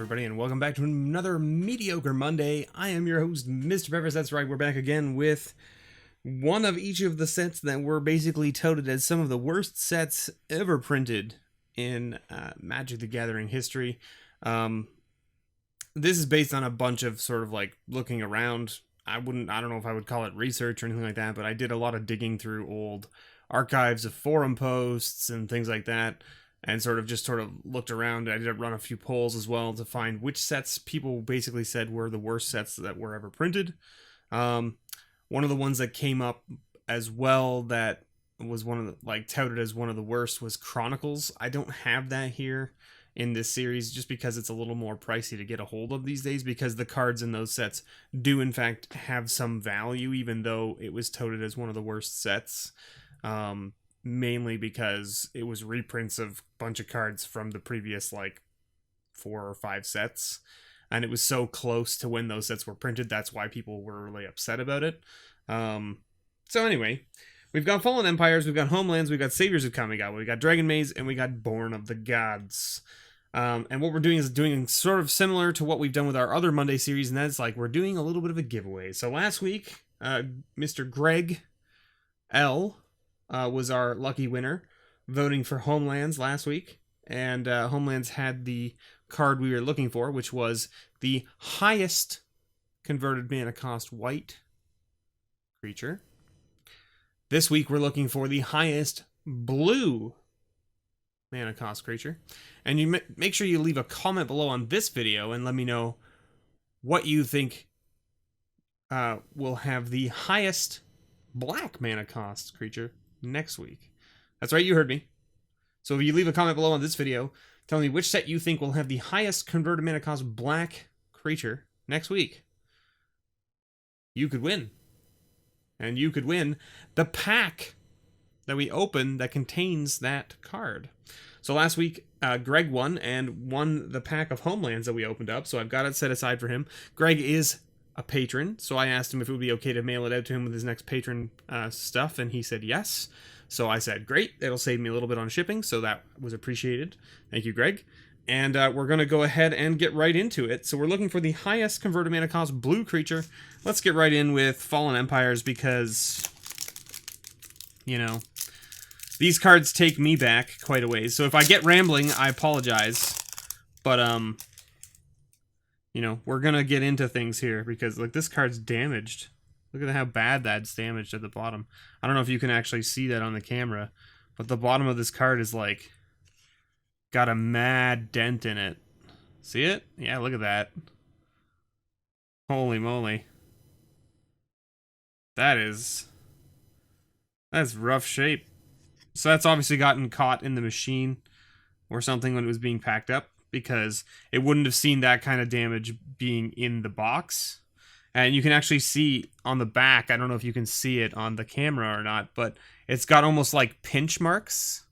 everybody, and welcome back to another Mediocre Monday. I am your host, MrBevers. That's right, we're back again with one of each of the sets that were basically touted as some of the worst sets ever printed in Magic the Gathering history. This is based on a bunch of sort of like looking around. I don't know if I would call it research or anything like that, but I did a lot of digging through old archives of forum posts and things like that. And sort of looked around. I did run a few polls as well to find which sets people basically said were the worst sets that were ever printed. One of the ones that came up as well that was one of the, touted as one of the worst was Chronicles. I don't have that here in this series just because it's a little more pricey to get a hold of these days, because the cards in those sets do in fact have some value, even though it was touted as one of the worst sets. Mainly because it was reprints of a bunch of cards from the previous 4 or 5 sets, and it was so close to when those sets were printed. That's why people were really upset about it. So anyway, we've got Fallen Empires, we've got Homelands, we've got Saviors of Kamigawa, we got Dragon Maze, and we got Born of the Gods. And what we're doing is doing sort of similar to what we've done with our other Monday series, and that's we're doing a little bit of a giveaway. So last week, Mr. Greg L was our lucky winner, voting for Homelands last week. And Homelands had the card we were looking for, which was the highest converted mana cost white creature. This week we're looking for the highest blue mana cost creature. And you make sure you leave a comment below on this video and let me know what you think will have the highest black mana cost creature next week. That's right, you heard me. So if you leave a comment below on this video telling me which set you think will have the highest converted mana cost black creature next week, you could win. And you could win the pack that we open that contains that card. So last week, Greg won the pack of Homelands that we opened up, so I've got it set aside for him. Greg is a patron, so I asked him if it would be okay to mail it out to him with his next patron stuff, and he said yes. So I said, great, it'll save me a little bit on shipping, so that was appreciated. Thank you, Greg. And we're going to go ahead and get right into it. So we're looking for the highest converted mana cost blue creature. Let's get right in with Fallen Empires because, you know, these cards take me back quite a ways. So if I get rambling, I apologize. But, you know, we're going to get into things here because, look, this card's damaged. Look at how bad that's damaged at the bottom. I don't know if you can actually see that on the camera, but the bottom of this card is, got a mad dent in it. See it? Yeah, look at that. Holy moly. That's rough shape. So that's obviously gotten caught in the machine or something when it was being packed up, because it wouldn't have seen that kind of damage being in the box. And you can actually see on the back, I don't know if you can see it on the camera or not, but it's got almost like pinch marks.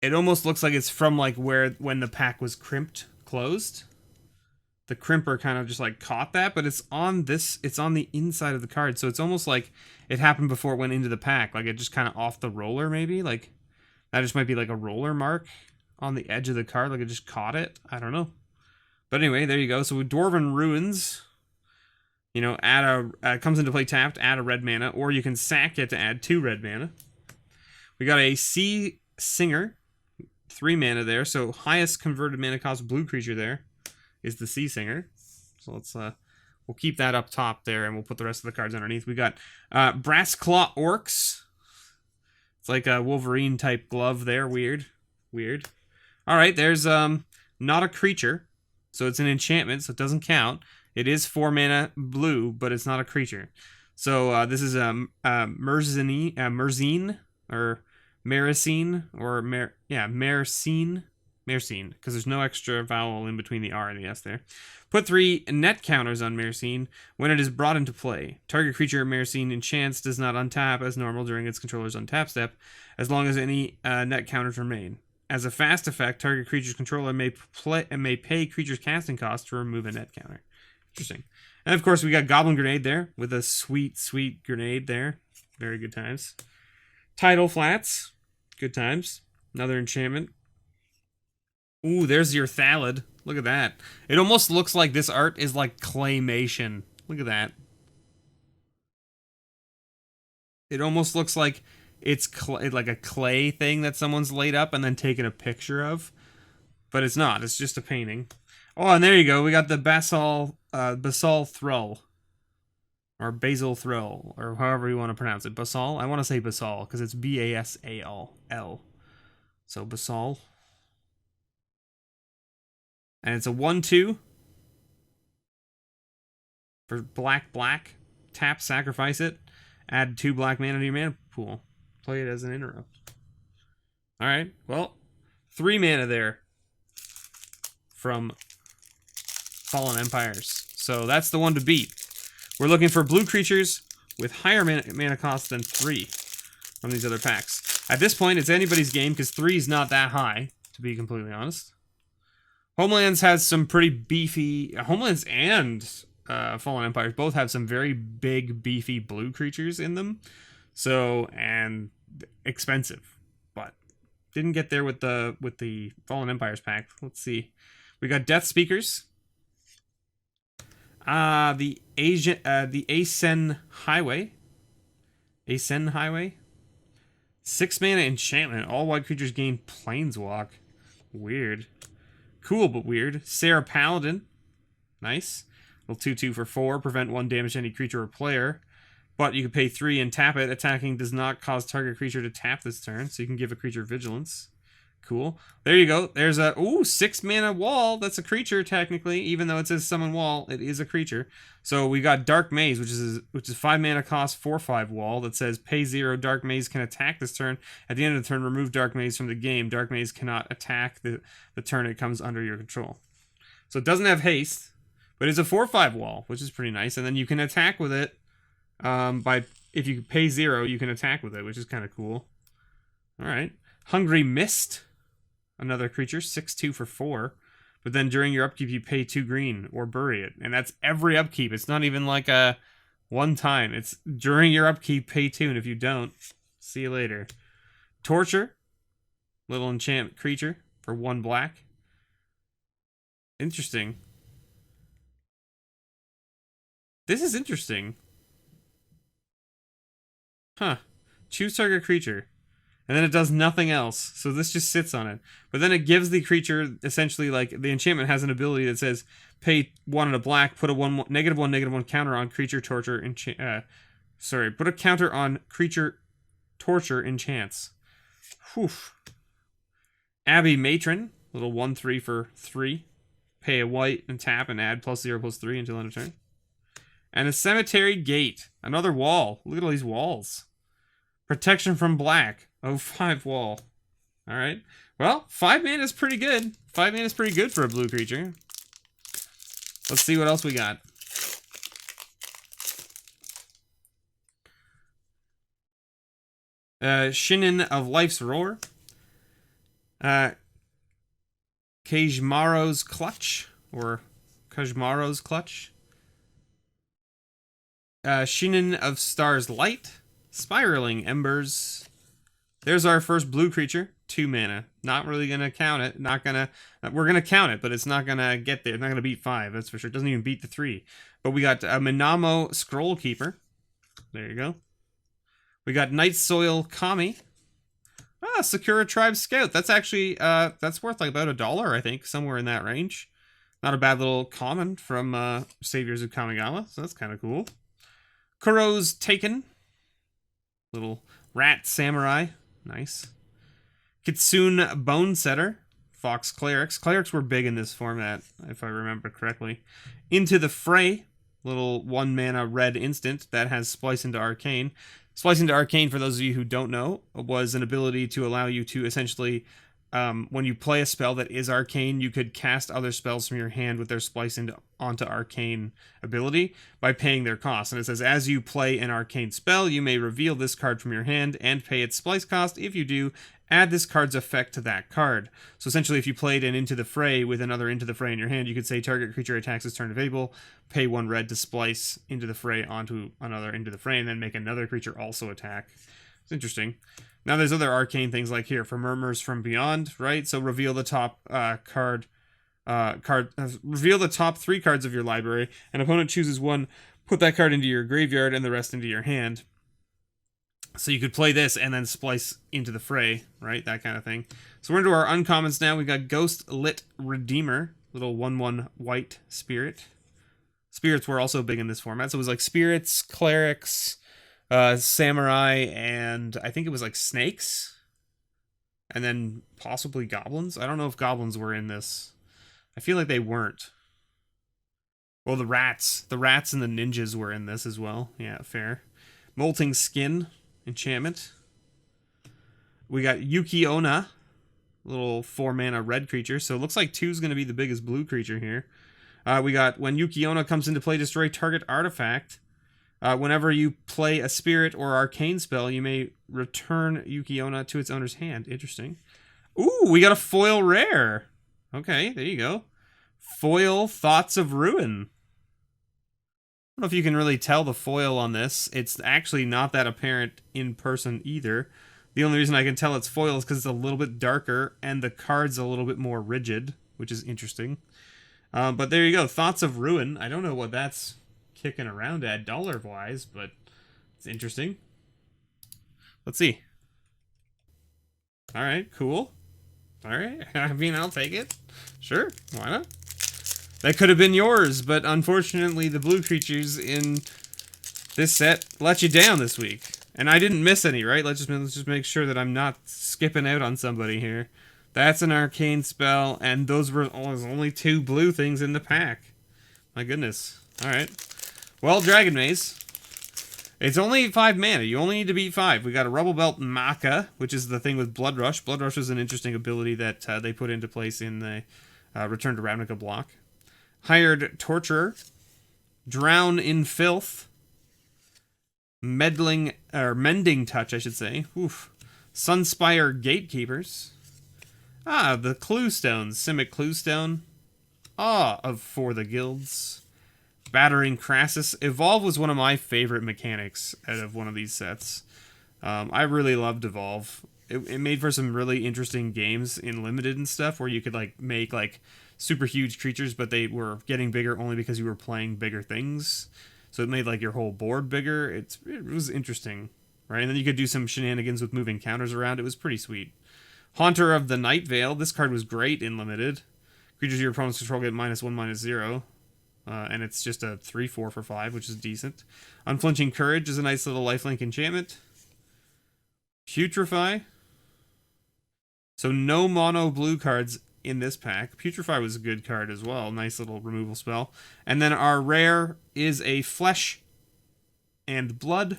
It almost looks like it's from when the pack was crimped closed. The crimper kind of just caught that, but it's on the inside of the card. So it's almost like it happened before it went into the pack. It just kind of off the roller maybe. That just might be a roller mark on the edge of the card. It just caught it. I don't know. But anyway, there you go. So with Dwarven Ruins, you know, comes into play tapped, add a red mana, or you can sack it to add 2 red mana. We got a Sea Singer, 3 mana there. So highest converted mana cost blue creature there is the Sea Singer. So let's we'll keep that up top there, and we'll put the rest of the cards underneath. We got Brass Claw Orcs. It's like a Wolverine type glove there. Weird. All right, there's not a creature, so it's an enchantment, so it doesn't count. It is 4 mana blue, but it's not a creature. So this is a Merzine, or Maricine, or Maricine, because there's no extra vowel in between the R and the S there. Put 3 net counters on Maricine when it is brought into play. Target creature Maricine enchants does not untap as normal during its controller's untap step, as long as any net counters remain. As a fast effect, target creature's controller may pay creature's casting cost to remove a net counter. Interesting. And of course, we got Goblin Grenade there with a sweet, sweet grenade there. Very good times. Tidal Flats. Good times. Another enchantment. Ooh, there's your Thalid. Look at that. It almost looks like this art is like claymation. Look at that. It almost looks like it's like a clay thing that someone's laid up and then taken a picture of. But it's not. It's just a painting. Oh, and there you go. We got the basal thrull. Or basil thrull. Or however you want to pronounce it. Basal? I want to say basal because it's B-A-S-A-L. So basal. And it's a 1/2. For black. Tap, sacrifice it. Add 2 black mana to your mana pool. Play it as an interrupt. Alright, well, 3 mana there from Fallen Empires. So that's the one to beat. We're looking for blue creatures with higher mana cost than 3 from these other packs. At this point, it's anybody's game because 3 is not that high, to be completely honest. Homelands has some pretty beefy... Homelands and Fallen Empires both have some very big, beefy blue creatures in them. So, and expensive. But didn't get there with the Fallen Empires pack. Let's see. We got Death Speakers. The Asen Highway. Asen Highway. 6 mana enchantment. All white creatures gain Planeswalk. Weird. Cool, but weird. Sarah Paladin. Nice. Little 2/2 for 4. Prevent 1 damage to any creature or player. But you can pay 3 and tap it. Attacking does not cause target creature to tap this turn. So you can give a creature vigilance. Cool. There you go. There's a 6 mana wall. That's a creature technically, even though it says summon wall, it is a creature. So we got Dark Maze, which is 5 mana cost 4/5 wall that says pay 0. Dark Maze can attack this turn. At the end of the turn, remove Dark Maze from the game. Dark Maze cannot attack the turn it comes under your control. So it doesn't have haste, but it's a 4/5 wall, which is pretty nice. And then you can attack with it if you pay 0, you can attack with it, which is kind of cool. All right. Hungry Mist. Another creature, 6/2 for 4. But then during your upkeep, you pay 2 green or bury it. And that's every upkeep. It's not even like a one time. It's during your upkeep, pay 2. And if you don't, see you later. Torture. Little enchant creature for 1 black. Interesting. This is interesting. Huh. Choose target creature. And then it does nothing else. So this just sits on it. But then it gives the creature, essentially, like, the enchantment has an ability that says, pay 1 and a black, put a -1/-1 counter on creature torture, put a counter on creature torture enchants. Whew. Abbey Matron, little 1/3 for 3. Pay a white and tap and add +0/+3 until end of turn. And a Cemetery Gate, another wall. Look at all these walls. Protection from black. 5 wall. Alright. Well, 5 mana is pretty good. 5 mana is pretty good for a blue creature. Let's see what else we got. Shinin of Life's Roar. Kajmaro's Clutch. Or Kajmaro's Clutch. Shinin of Star's Light. Spiraling Embers. There's our first blue creature, 2 mana. Not really gonna count it. We're gonna count it, but it's not gonna get there. It's not gonna beat 5, that's for sure. It doesn't even beat the 3. But we got a Minamo Scroll Keeper. There you go. We got Night Soil Kami. Sakura Tribe Scout. That's actually that's worth like about $1, I think, somewhere in that range. Not a bad little common from Saviors of Kamigawa, so that's kind of cool. Kuro's Taken. Little rat samurai. Nice. Kitsune Bone Setter. Fox Clerics. Clerics were big in this format, if I remember correctly. Into the Fray. Little 1 mana red instant that has Splice into Arcane. Splice into Arcane, for those of you who don't know, was an ability to allow you to essentially, when you play a spell that is arcane, you could cast other spells from your hand with their Splice onto Arcane ability by paying their cost. And it says, as you play an arcane spell, you may reveal this card from your hand and pay its Splice cost. If you do, add this card's effect to that card. So essentially, if you played an Into the Fray with another Into the Fray in your hand, you could say target creature attacks this turn available, pay 1 red to splice Into the Fray onto another Into the Fray, and then make another creature also attack. It's interesting. Now there's other arcane things like here for Murmurs from Beyond, right? So reveal the top card Reveal the top 3 cards of your library. An opponent chooses one, put that card into your graveyard and the rest into your hand. So you could play this and then splice into the fray, right? That kind of thing. So we're into our uncommons now. We got Ghost Lit Redeemer, little 1/1 white spirit. Spirits were also big in this format. So it was like spirits, clerics, samurai, and I think it was like snakes. And then possibly goblins. I don't know if goblins were in this. I feel like they weren't. Well, the rats. The rats and the ninjas were in this as well. Yeah, fair. Molting Skin enchantment. We got Yuki Onna, little 4-mana red creature. So it looks like 2 is going to be the biggest blue creature here. We got when Yuki Onna comes into play, destroy target artifact. Whenever you play a spirit or arcane spell, you may return Yuki Onna to its owner's hand. Interesting. Ooh, we got a foil rare. Okay, there you go. Foil Thoughts of Ruin. I don't know if you can really tell the foil on this. It's actually not that apparent in person either. The only reason I can tell it's foil is because it's a little bit darker and the card's a little bit more rigid, which is interesting. But there you go. Thoughts of Ruin. I don't know what that's kicking around at dollar-wise, but it's interesting. Let's see. All right, cool. All right. I mean, I'll take it. Sure. Why not? That could have been yours, but unfortunately the blue creatures in this set let you down this week. And I didn't miss any, right? Let's just make sure that I'm not skipping out on somebody here. That's an arcane spell, and those were only 2 blue things in the pack. My goodness. Alright. Well, Dragon Maze. It's only 5 mana. You only need to beat 5. We got a Rubble Belt Maka, which is the thing with Blood Rush. Blood Rush is an interesting ability that they put into place in the Return to Ravnica block. Hired Torturer. Drown in Filth. Mending Touch, I should say. Oof. Sunspire Gatekeepers. Ah, the Clue Stones. Simic Clue Stone. For the Guilds. Battering Crassus. Evolve was one of my favorite mechanics out of one of these sets. I really loved Evolve. It made for some really interesting games in Limited and stuff where you could like make like super huge creatures, but they were getting bigger only because you were playing bigger things. So it made like your whole board bigger. It was interesting, right? And then you could do some shenanigans with moving counters around. It was pretty sweet. Haunter of the Night Veil. This card was great in Limited. Creatures your opponent's control get -1/-0. And it's just a 3/4 for 5, which is decent. Unflinching Courage is a nice little lifelink enchantment. Putrefy. So no mono blue cards in this pack. Putrefy was a good card as well. Nice little removal spell. And then our rare is a Flesh and Blood.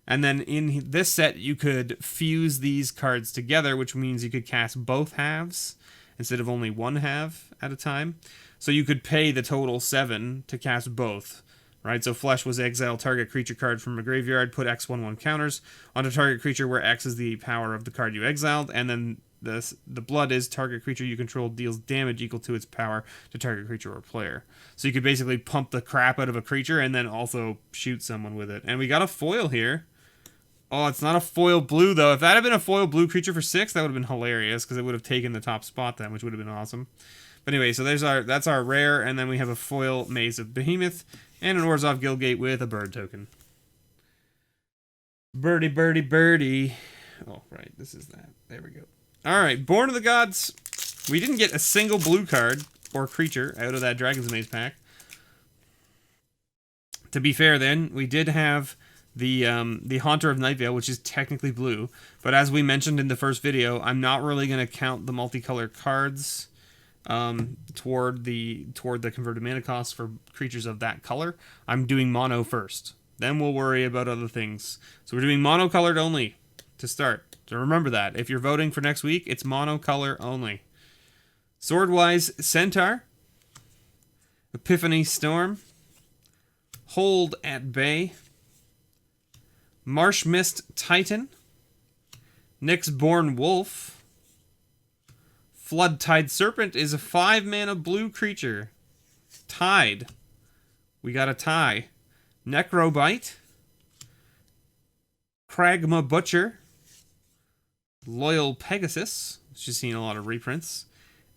And then in this set, you could fuse these cards together, which means you could cast both halves instead of only one half at a time. So you could pay the total 7 to cast both, right? So Flesh was exile target creature card from a graveyard, put X/1/1 counters onto target creature where X is the power of the card you exiled, and then the Blood is target creature you control deals damage equal to its power to target creature or player. So you could basically pump the crap out of a creature and then also shoot someone with it. And we got a foil here. Oh, it's not a foil blue, though. If that had been a foil blue creature for 6, that would have been hilarious, because it would have taken the top spot then, which would have been awesome. But anyway, so that's our rare, and then we have a foil Maze of Behemoth, and an Orzhov Guildgate with a bird token. Birdie, birdie, birdie. Oh, right, this is that. There we go. Alright, Born of the Gods. We didn't get a single blue card or creature out of that Dragon's Maze pack. To be fair, then, we did have the Haunter of Nightveil, which is technically blue, but as we mentioned in the first video, I'm not really going to count the multicolored cards toward the converted mana cost for creatures of that color. I'm doing mono first. Then we'll worry about other things. So we're doing mono-colored only to start. So remember that. If you're voting for next week, it's mono-color only. Swordwise Centaur. Epiphany Storm. Hold at Bay. Marsh Mist Titan. Nyxborn Wolf. Floodtide Serpent is a 5-mana blue creature. Tied. We got a tie. Necrobite. Kragma Butcher. Loyal Pegasus, which has seen a lot of reprints.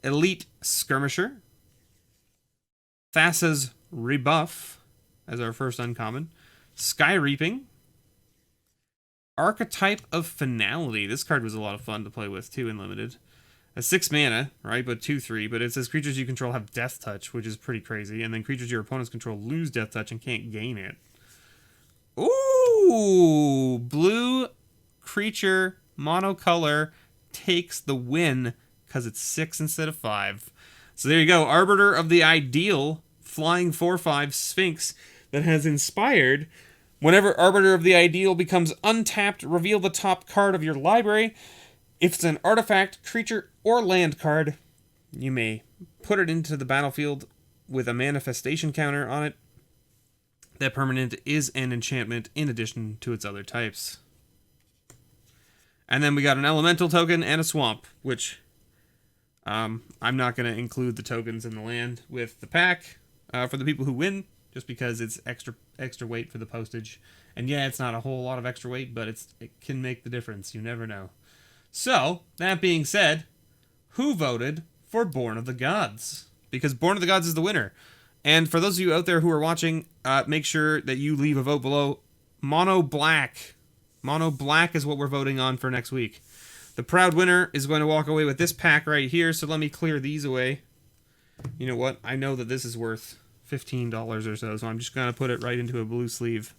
Elite Skirmisher. Thassa's Rebuff as our first uncommon. Sky Reaping. Archetype of Finality. This card was a lot of fun to play with, too, in Limited. A 6 mana, right, but 2/3, but it says creatures you control have Death Touch, which is pretty crazy, and then creatures your opponents control lose Death Touch and can't gain it. Ooh! Blue creature, monocolor, takes the win, because it's 6 instead of 5. So there you go, Arbiter of the Ideal, flying 4/5 Sphinx that has inspired. Whenever Arbiter of the Ideal becomes untapped, reveal the top card of your library. If it's an artifact, creature, or land card, you may put it into the battlefield with a manifestation counter on it. That permanent is an enchantment in addition to its other types. And then we got an elemental token and a swamp, which I'm not going to include the tokens in the land with the pack for the people who win, just because it's extra weight for the postage. And yeah, it's not a whole lot of extra weight, but it can make the difference. You never know. So, that being said, who voted for Born of the Gods? Because Born of the Gods is the winner. And for those of you out there who are watching, make sure that you leave a vote below. Mono Black. Mono Black is what we're voting on for next week. The proud winner is going to walk away with this pack right here, so let me clear these away. You know what? I know that this is worth $15 or so I'm just going to put it right into a blue sleeve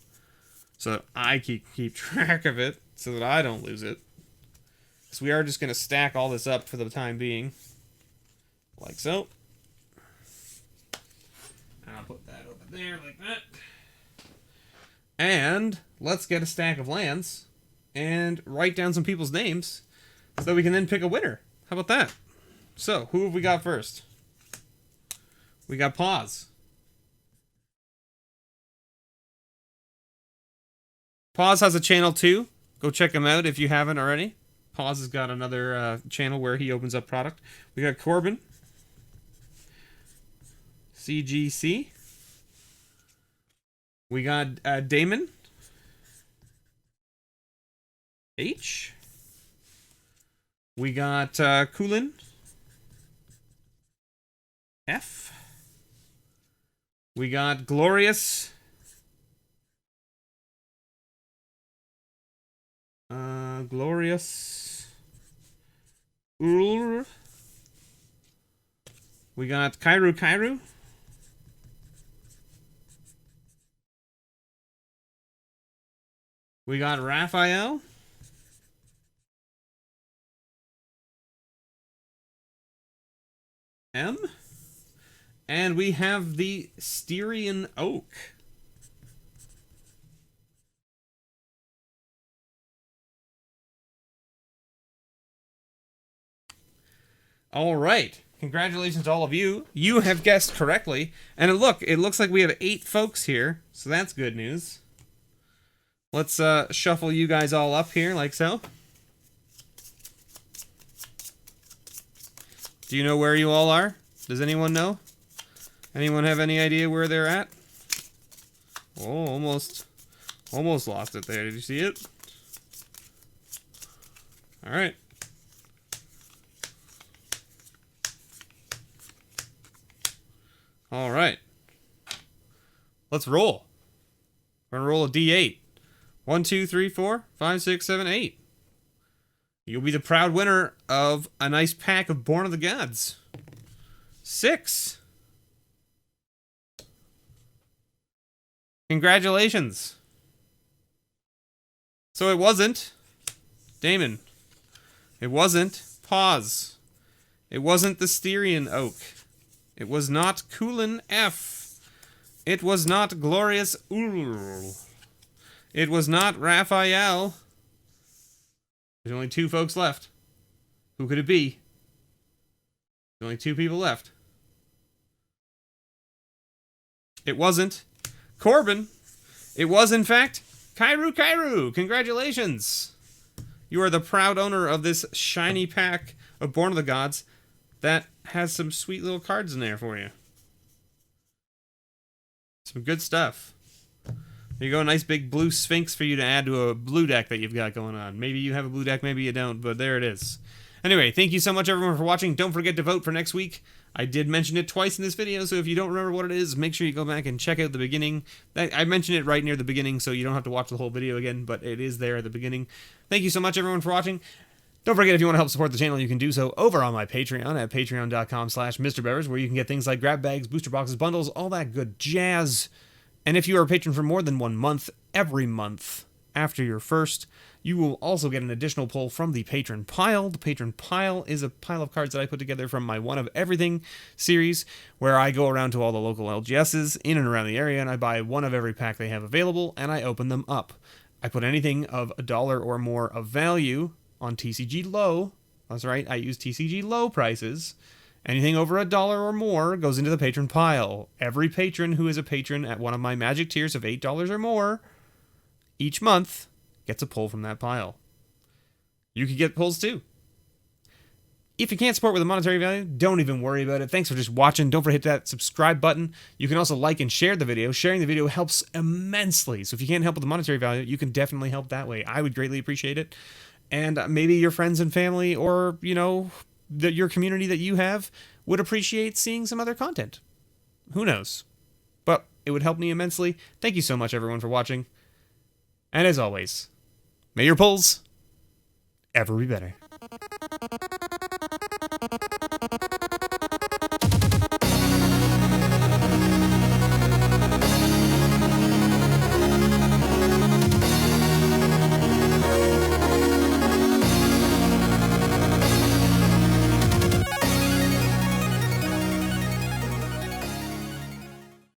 so that I keep track of it, so that I don't lose it. So we are just going to stack all this up for the time being. Like so. And I'll put that over there like that. And let's get a stack of lands and write down some people's names so that we can then pick a winner. How about that? So, who have we got first? We got Pause. Pause has a channel too. Go check him out if you haven't already. Pause has got another channel where he opens up product. We got Corbin. CGC. We got Damon. H. We got Kulin. F. We got Glorious. Glorious. Ur. We got Kairu. We got Raphael. M. And we have the Styrian Oak. All right. Congratulations to all of you. You have guessed correctly. And look, it looks like we have 8 folks here, so that's good news. Let's shuffle you guys all up here, like so. Do you know where you all are? Does anyone know? Anyone have any idea where they're at? Oh, almost lost it there. Did you see it? All right. All right. Let's roll. We're gonna roll a D8. 1, 2, 3, 4, 5, 6, 7, 8. You'll be the proud winner of a nice pack of Born of the Gods. 6. Congratulations. So it wasn't Damon. It wasn't Pause. It wasn't the Styrian Oak. It was not Kulin F. It was not Glorious Ur. It was not Raphael. There's only 2 folks left. Who could it be? There's only 2 people left. It wasn't Corbin. It was, in fact, Kairu. Congratulations. You are the proud owner of this shiny pack of Born of the Gods that has some sweet little cards in there for you. Some good stuff. There you go, a nice big blue Sphinx for you to add to a blue deck that you've got going on. Maybe you have a blue deck, maybe you don't, but there it is. Anyway, thank you so much, everyone, for watching. Don't forget to vote for next week. I did mention it twice in this video, so if you don't remember what it is, make sure you go back and check out the beginning. I mentioned it right near the beginning, so you don't have to watch the whole video again, but it is there at the beginning. Thank you so much, everyone, for watching. Don't forget, if you want to help support the channel, you can do so over on my Patreon at patreon.com/MrBevers, where you can get things like grab bags, booster boxes, bundles, all that good jazz. And if you are a patron for more than 1 month, every month after your first, you will also get an additional pull from the Patron Pile. The Patron Pile is a pile of cards that I put together from my One of Everything series, where I go around to all the local LGSs in and around the area, and I buy one of every pack they have available, and I open them up. I put anything of $1 or more of value on TCG Low. That's right, I use TCG Low prices. Anything over $1 or more goes into the Patron Pile. Every patron who is a patron at one of my Magic tiers of $8 or more each month gets a pull from that pile. You could get pulls too. If you can't support with a monetary value, don't even worry about it. Thanks for just watching. Don't forget to hit that subscribe button. You can also like and share the video. Sharing the video helps immensely. So if you can't help with the monetary value, you can definitely help that way. I would greatly appreciate it. And maybe your friends and family, or, you know, your community that you have would appreciate seeing some other content. Who knows? But it would help me immensely. Thank you so much, everyone, for watching. And as always, may your pulls ever be better.